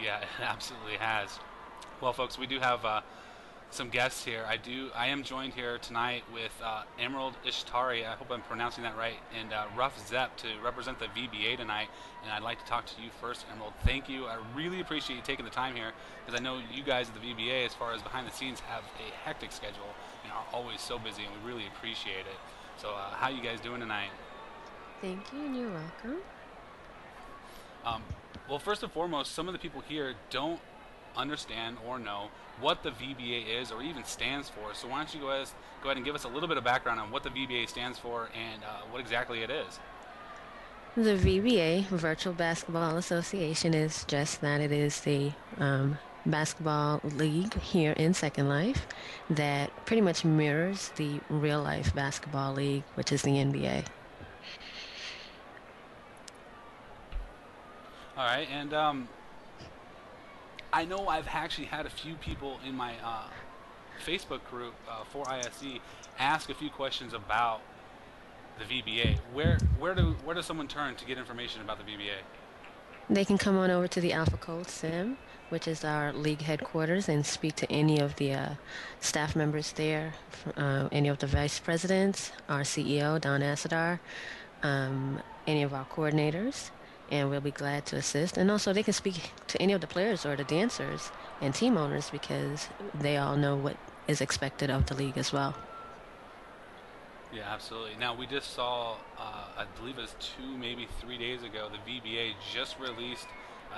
Yeah, it absolutely has. Well, folks, we do have some guests here. I am joined here tonight with Emerald Ishtari. I hope I'm pronouncing that right, and Ruff Zepp to represent the VBA tonight. And I'd like to talk to you first, Emerald. Thank you. I really appreciate you taking the time here because I know you guys at the VBA, as far as behind the scenes, have a hectic schedule and are always so busy, and we really appreciate it. So, how you guys doing tonight? Thank you, and you're welcome. Um, well, first and foremost, some of the people here don't understand or know what the VBA is or even stands for. So why don't you go ahead and give us a little bit of background on what the VBA stands for and what exactly it is? The VBA, Virtual Basketball Association, is just that. It is the basketball league here in Second Life that pretty much mirrors the real life basketball league, which is the NBA. All right, and I know I've actually had a few people in my Facebook group for ISE ask a few questions about the VBA. Where does someone turn to get information about the VBA? They can come on over to the Alpha Code Sim, which is our league headquarters, and speak to any of the staff members there, any of the vice presidents, our CEO, Don Asadar, any of our coordinators, and we'll be glad to assist. And also, they can speak to any of the players or the dancers and team owners because they all know what is expected of the league as well. Yeah, absolutely. Now we just saw, I believe it was 2, maybe 3 days ago, the VBA just released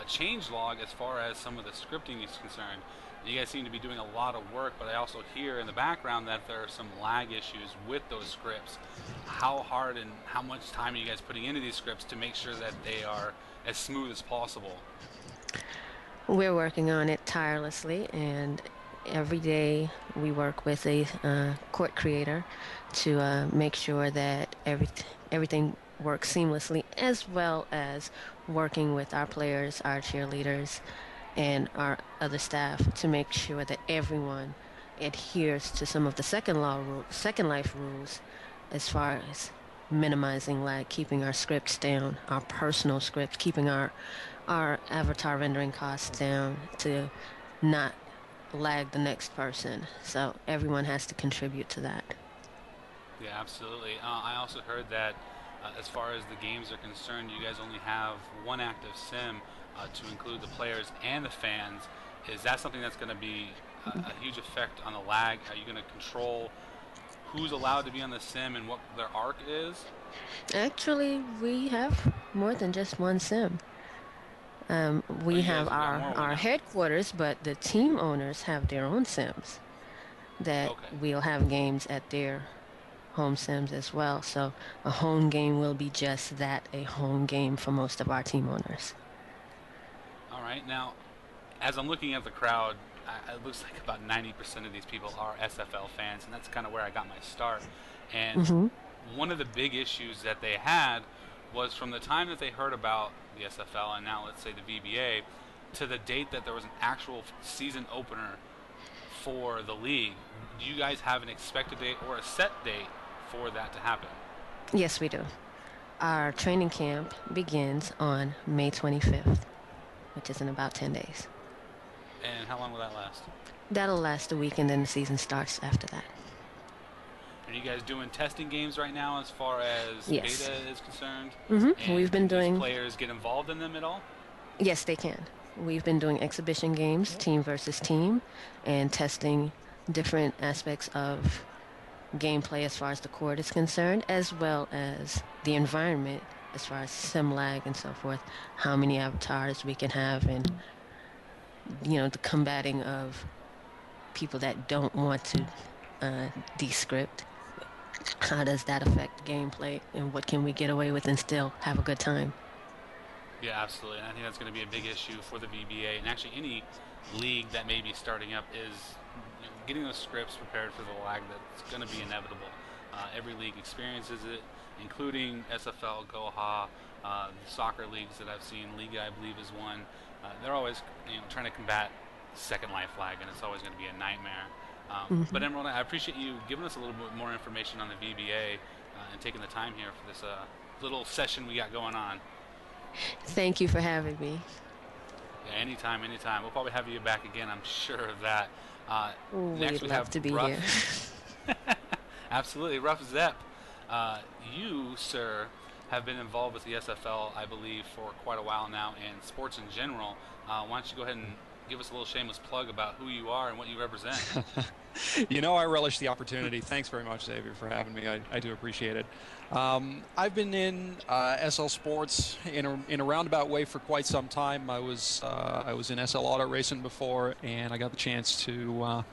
a change log as far as some of the scripting is concerned. You guys seem to be doing a lot of work, but I also hear in the background that there are some lag issues with those scripts. How hard and how much time are you guys putting into these scripts to make sure that they are as smooth as possible? We're working on it tirelessly, and every day we work with a court creator to make sure that everything works seamlessly, as well as working with our players, our cheerleaders, and our other staff to make sure that everyone adheres to some of the second life rules, as far as minimizing lag, keeping our scripts down, our personal scripts, keeping our avatar rendering costs down to not lag the next person. So everyone has to contribute to that. Yeah, absolutely. I also heard that as far as the games are concerned, you guys only have one active sim to include the players and the fans. Is that something that's going to be a huge effect on the lag? Are you going to control who's allowed to be on the sim and what their arc is? Actually, we have more than just one sim. Oh, We you have guys have got more of one our now. headquarters, but the team owners have their own sims that Okay. we'll have games at their home sims as well. So a home game will be just that, a home game for most of our team owners. All right. Now, as I'm looking at the crowd, it looks like about 90% of these people are SFL fans, and that's kind of where I got my start. And Hmm. one of the big issues that they had was from the time that they heard about the SFL and now let's say the VBA to the date that there was an actual season opener for the league. Do you guys have an expected date or a set date for that to happen? Yes, we do. Our training camp begins on May 25th, which is in about 10 days. And how long will that last? That'll last a week, and then the season starts after that. Are you guys doing testing games right now as far as Yes. beta is concerned? We've And been can these doing, players get involved in them at all? yes, they can. We've been doing exhibition games, team versus team, and testing different aspects of gameplay as far as the court is concerned, as well as the environment as far as sim lag and so forth, how many avatars we can have, and the combating of people that don't want to descript. How does that affect gameplay, and what can we get away with and still have a good time? Yeah, absolutely. And I think that's going to be a big issue for the VBA and actually any league that may be starting up is getting those scripts prepared for the lag that's going to be inevitable. Every league experiences it, including SFL, Goha, the soccer leagues that I've seen. Liga, I believe, is one. They're always trying to combat second life lag, and it's always going to be a nightmare. But Hmm. Emerald, I appreciate you giving us a little bit more information on the VBA and taking the time here for this little session we got going on. Thank you for having me. Yeah, anytime, anytime. We'll probably have you back again. I'm sure of that. Next, We'd we love have to be here. Ruff. Absolutely, Ruff Zepp. You, sir, have been involved with the SFL, I believe, for quite a while now, and sports in general. Why don't you go ahead and give us a little shameless plug about who you are and what you represent? I relish the opportunity. Thanks very much, Xavier, for having me. I do appreciate it. I've been in SL Sports in a roundabout way for quite some time. I was in SL Auto Racing before, and I got the chance to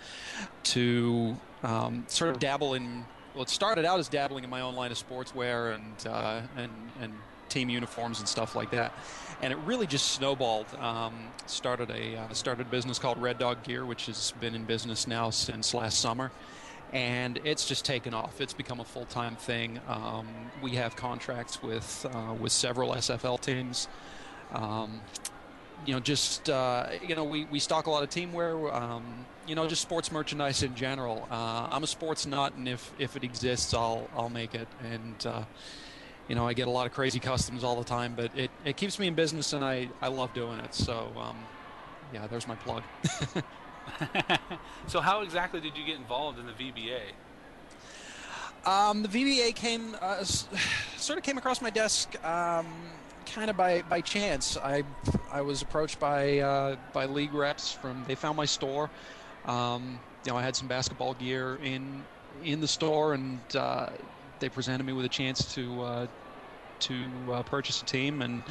sort of dabble in. Well, it started out as dabbling in my own line of sportswear and team uniforms and stuff like that, and it really just snowballed. Started a business called Red Dog Gear, which has been in business now since last summer, and it's just taken off. It's become a full-time thing. We have contracts with several SFL teams. We stock a lot of teamwear. Just sports merchandise in general. I'm a sports nut, and if it exists, I'll make it. And I get a lot of crazy customs all the time, but it keeps me in business, and I love doing it. So there's my plug. So how exactly did you get involved in the VBA? The VBA sort of came across my desk kind of by chance. I was approached by league reps they found my store. I had some basketball gear in the store, and they presented me with a chance to purchase a team and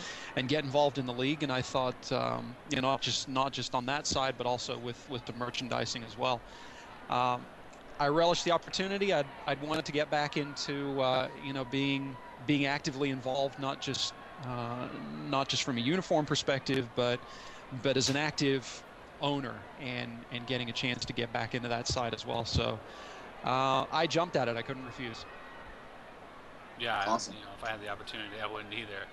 get involved in the league. And I thought, not just on that side, but also with the merchandising as well. I relished the opportunity. I'd wanted to get back into being actively involved, not just from a uniform perspective, but as an active owner and getting a chance to get back into that side as well. So I jumped at it. I couldn't refuse. Yeah, Awesome. If I had the opportunity, I wouldn't either.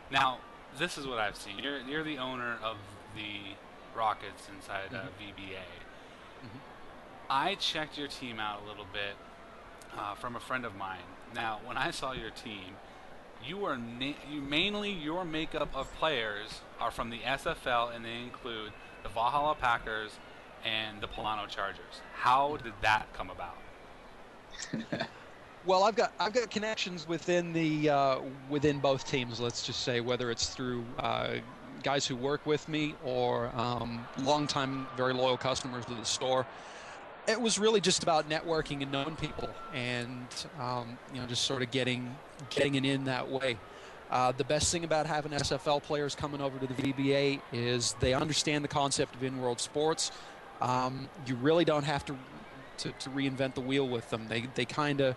Now, this is what I've seen. You're the owner of the Rockets inside VBA. Mm-hmm. I checked your team out a little bit from a friend of mine. Now, when I saw your team, mainly your makeup of players are from the SFL, and they include the Valhalla Packers and the Polano Chargers. How did that come about? Well, I've got connections within both teams. Let's just say, whether it's through guys who work with me or longtime, very loyal customers of the store. It was really just about networking and knowing people, and just sort of getting it in that way. The best thing about having SFL players coming over to the VBA is they understand the concept of in-world sports. You really don't have to reinvent the wheel with them. They kind of,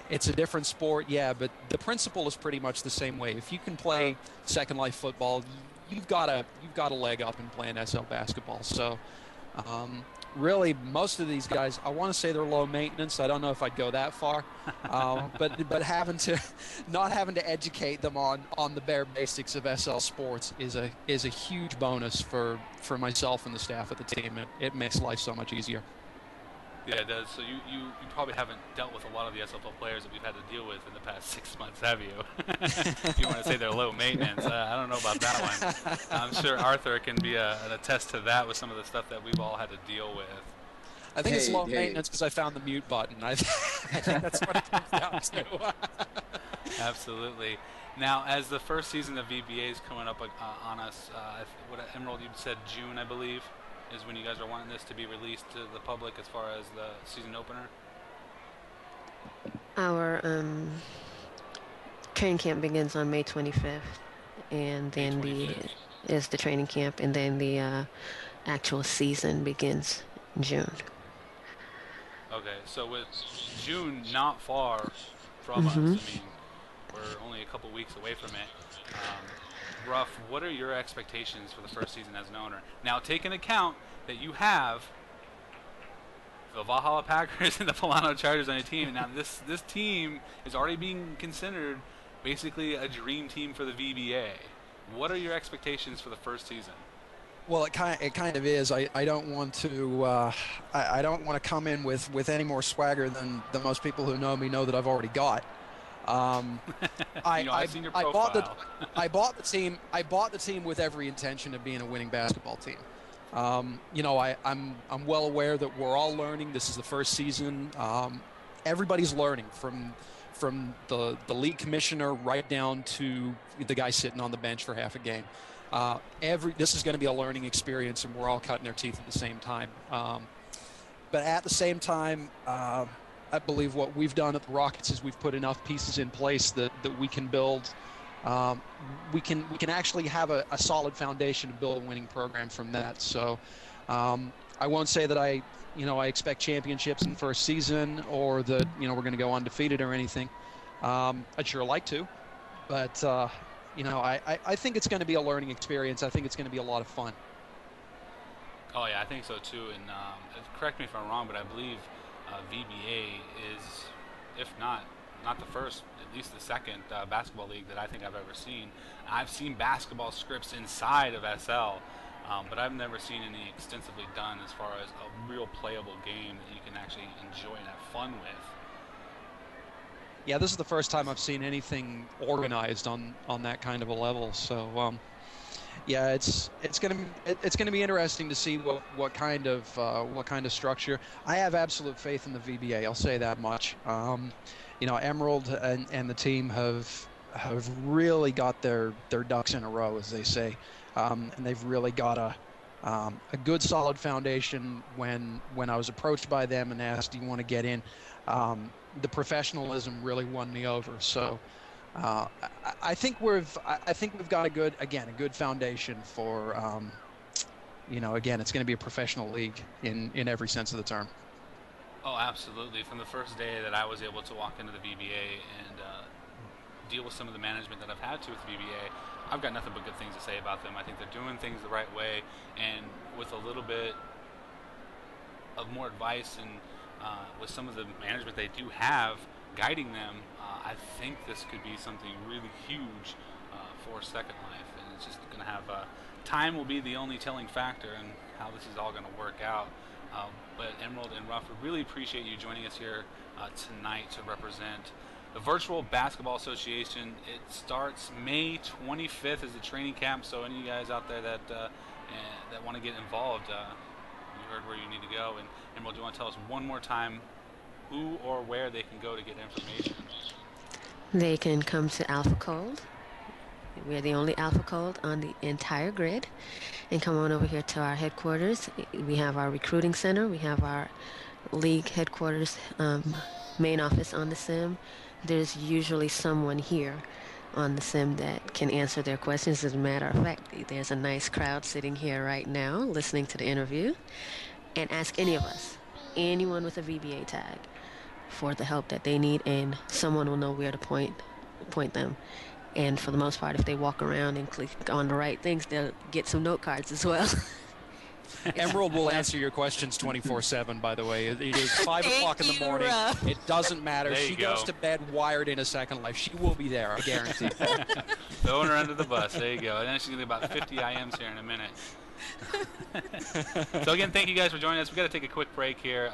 it's a different sport, yeah, but the principle is pretty much the same way. If you can play Second Life football, you've got a leg up in playing SL basketball. So really, most of these guys, I want to say they're low maintenance. I don't know if I'd go that far, but not having to educate them on the bare basics of SL sports is a huge bonus for myself and the staff at the team. It makes life so much easier. Yeah, it does. So you probably haven't dealt with a lot of the SFL players that we've had to deal with in the past 6 months, have you? If you want to say they're low maintenance, I don't know about that one. I'm sure Arthur can be an attest to that with some of the stuff that we've all had to deal with. I think it's low maintenance because I found the mute button. I think that's what it comes down to. Absolutely. Now, as the first season of VBA is coming up on us, what Emerald, you said June, I believe, is when you guys are wanting this to be released to the public as far as the season opener? Our training camp begins on May 25th, and then is the training camp, and then the actual season begins in June. Okay, so with June not far from us, I mean, we're only a couple weeks away from it. Ruff, what are your expectations for the first season as an owner? Now, take into account that you have the Valhalla Packers and the Polano Chargers on your team. Now, this team is already being considered basically a dream team for the VBA. What are your expectations for the first season? Well, it kind of is. I don't want to I don't want to come in with any more swagger than most people who know me know that I've already got. I've seen your I profile. I bought the team with every intention of being a winning basketball team. I'm well aware that we're all learning. This is the first season. Everybody's learning from the league commissioner right down to the guy sitting on the bench for half a game. This is going to be a learning experience, and we're all cutting our teeth at the same time. But at the same time, I believe what we've done at the Rockets is we've put enough pieces in place that we can build. We can actually have a solid foundation to build a winning program from that. So I won't say that I expect championships in the first season, or that we're going to go undefeated or anything. I'd sure like to, but I think it's going to be a learning experience. I think it's going to be a lot of fun. Oh yeah, I think so too. And correct me if I'm wrong, but I believe VBA is, if not the first, at least the second basketball league that I think I've ever seen. I've seen basketball scripts inside of SL, but I've never seen any extensively done as far as a real playable game that you can actually enjoy and have fun with. Yeah, this is the first time I've seen anything organized on that kind of a level. So, yeah, it's gonna be interesting to see what kind of structure. I have absolute faith in the VBA. I'll say that much. Emerald and the team have really got their ducks in a row, as they say, and they've really got a good solid foundation. When I was approached by them and asked, "Do you want to get in?" The professionalism really won me over. So I think we've got a good foundation for again, it's going to be a professional league in every sense of the term. Oh, absolutely. From the first day that I was able to walk into the VBA and deal with some of the management that I've had to with the VBA, I've got nothing but good things to say about them. I think they're doing things the right way, and with a little bit of more advice and with some of the management they do have guiding them, I think this could be something really huge for Second Life, and it's just going to have time will be the only telling factor in how this is all going to work out. But Emerald and Ruff, we really appreciate you joining us here tonight to represent the Virtual Basketball Association. It starts May 25th as the training camp, so any of you guys out there that want to get involved, you heard where you need to go. And Emerald, do you want to tell us one more time who or where they can go to get information? They can come to Alpha Cold. We're the only Alpha Cold on the entire grid. And come on over here to our headquarters. We have our recruiting center. We have our league headquarters, main office on the sim. There's usually someone here on the sim that can answer their questions. As a matter of fact, there's a nice crowd sitting here right now listening to the interview. And ask any of us, anyone with a VBA tag, for the help that they need, and someone will know where to point them. And for the most part, if they walk around and click on the right things, they'll get some note cards as well. Emerald will answer your questions 24/7, by the way. It is 5 o'clock in the morning. Ruff. It doesn't matter. There She you go. goes to bed wired in a Second Life. She will be there, I guarantee. Throwing her under the bus. There you go. And then she's going to be about 50 IMs here in a minute. So again, thank you guys for joining us. We've got to take a quick break here.